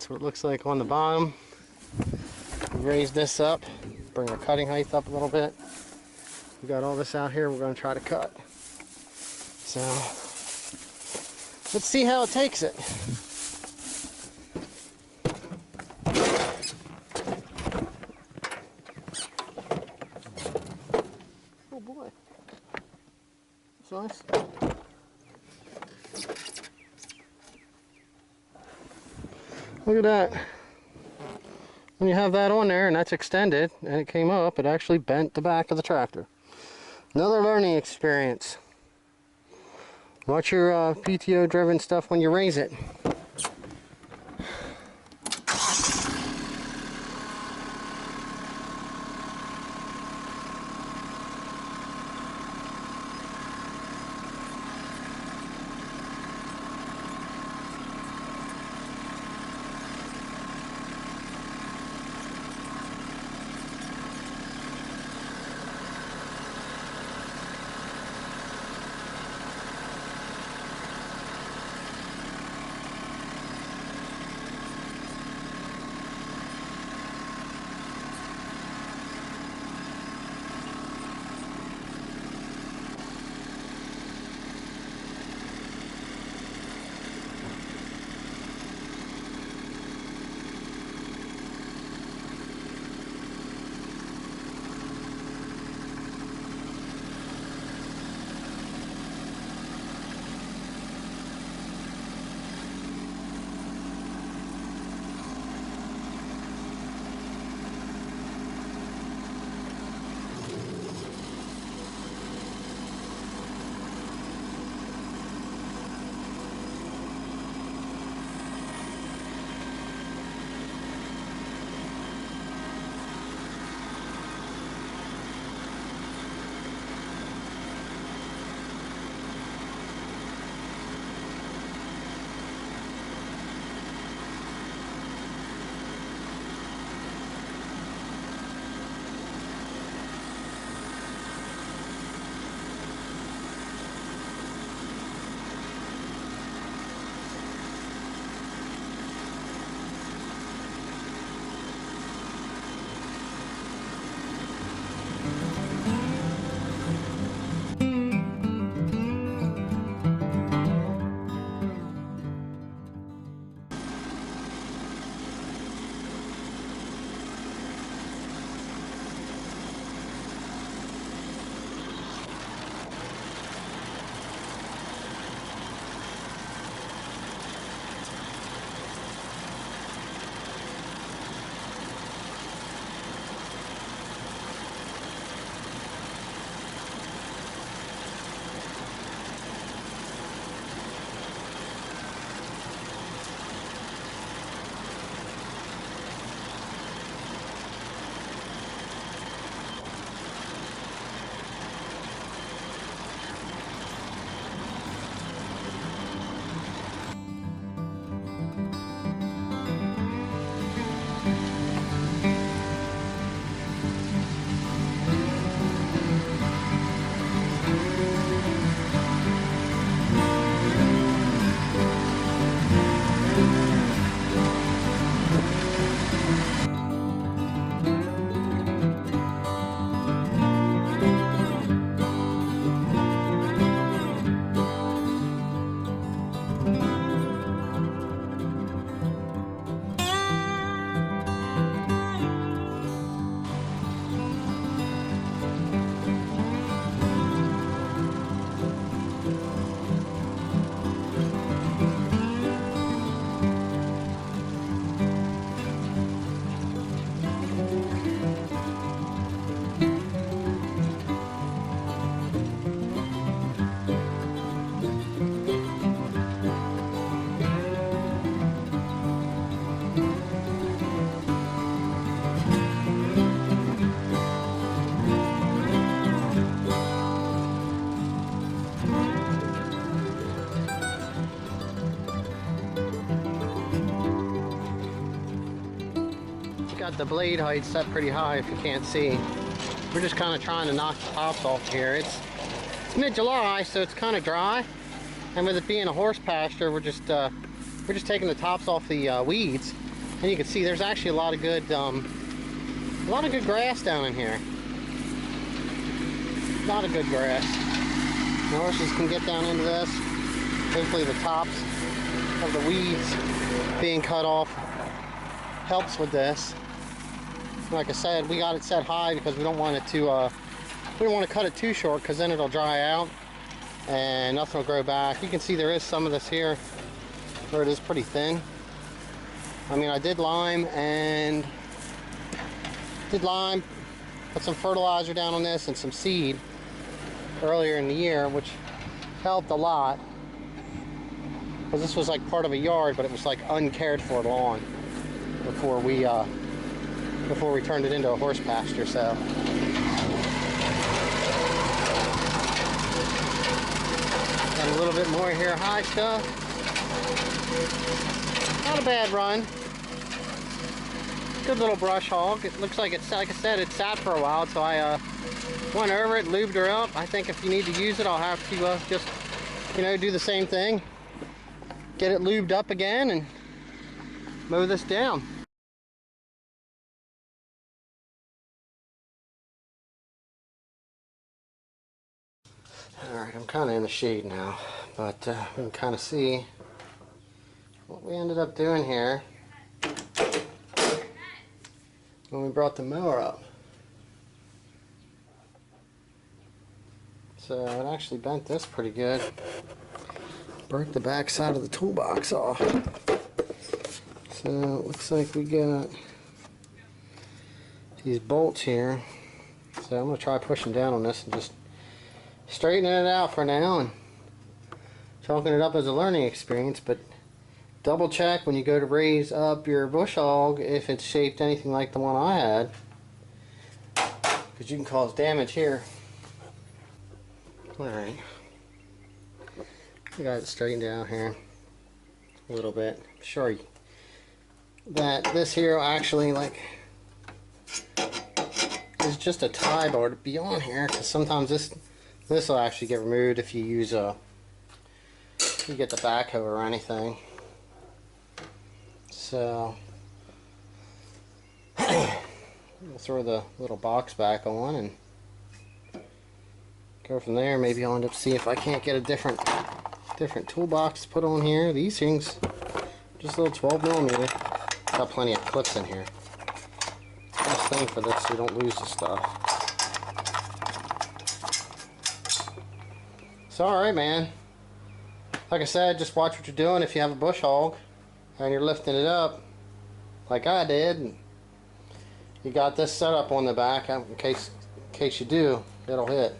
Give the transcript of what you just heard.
That's what it looks like on the bottom. Raise this up, bring our cutting height up a little bit. We got all this out here we're going to try to cut. So let's see how it takes it. Oh boy, that's nice. Look at that. When you have that on there and that's extended and it came up, it actually bent the back of the tractor. Another learning experience. Watch your PTO driven stuff when you raise it. Got the blade height set pretty high if you can't see. We're just kind of trying to knock the tops off here. It's mid-July, so it's kind of dry, and with it being a horse pasture, we're just taking the tops off the weeds And you can see there's actually a lot of good grass down in here. A lot of good grass. The horses can get down into this. Hopefully the tops of the weeds being cut off helps with this. Like I said, we got it set high because we don't want it to we don't want to cut it too short, because then it'll dry out and nothing will grow back. You can see there is some of this here where it is pretty thin. I mean, I did lime, put some fertilizer down on this and some seed earlier in the year, which helped a lot, because this was like part of a yard, but it was like uncared for lawn before we turned it into a horse pasture. So got a little bit more here, high stuff. Not a bad run. Good little brush hog. It looks like it's, like I said, it sat for a while, so I went over it, lubed her up. I think if you need to use it, I'll have to just, you know, do the same thing. Get it lubed up again and mow this down. Alright, I'm kind of in the shade now, but we can kind of see what we ended up doing here when we brought the mower up. So it actually bent this pretty good. Broke the back side of the toolbox off. So it looks like we got these bolts here. So I'm going to try pushing down on this and just straightening it out for now and chalking it up as a learning experience. But double check when you go to raise up your bush hog if it's shaped anything like the one I had, because you can cause damage here. Alright, I got it straightened out here a little bit. I'm sure that this here actually like is just a tie bar to be on here, because sometimes this will actually get removed if you use you get the backhoe or anything. So we'll throw the little box back on and go from there. Maybe I'll end up seeing if I can't get a different toolbox to put on here. These things, just a little 12mm. Got plenty of clips in here. Best thing for this so you don't lose the stuff. So alright, man. Like I said, just watch what you're doing if you have a bush hog and you're lifting it up like I did, and you got this set up on the back in case you do, it'll hit.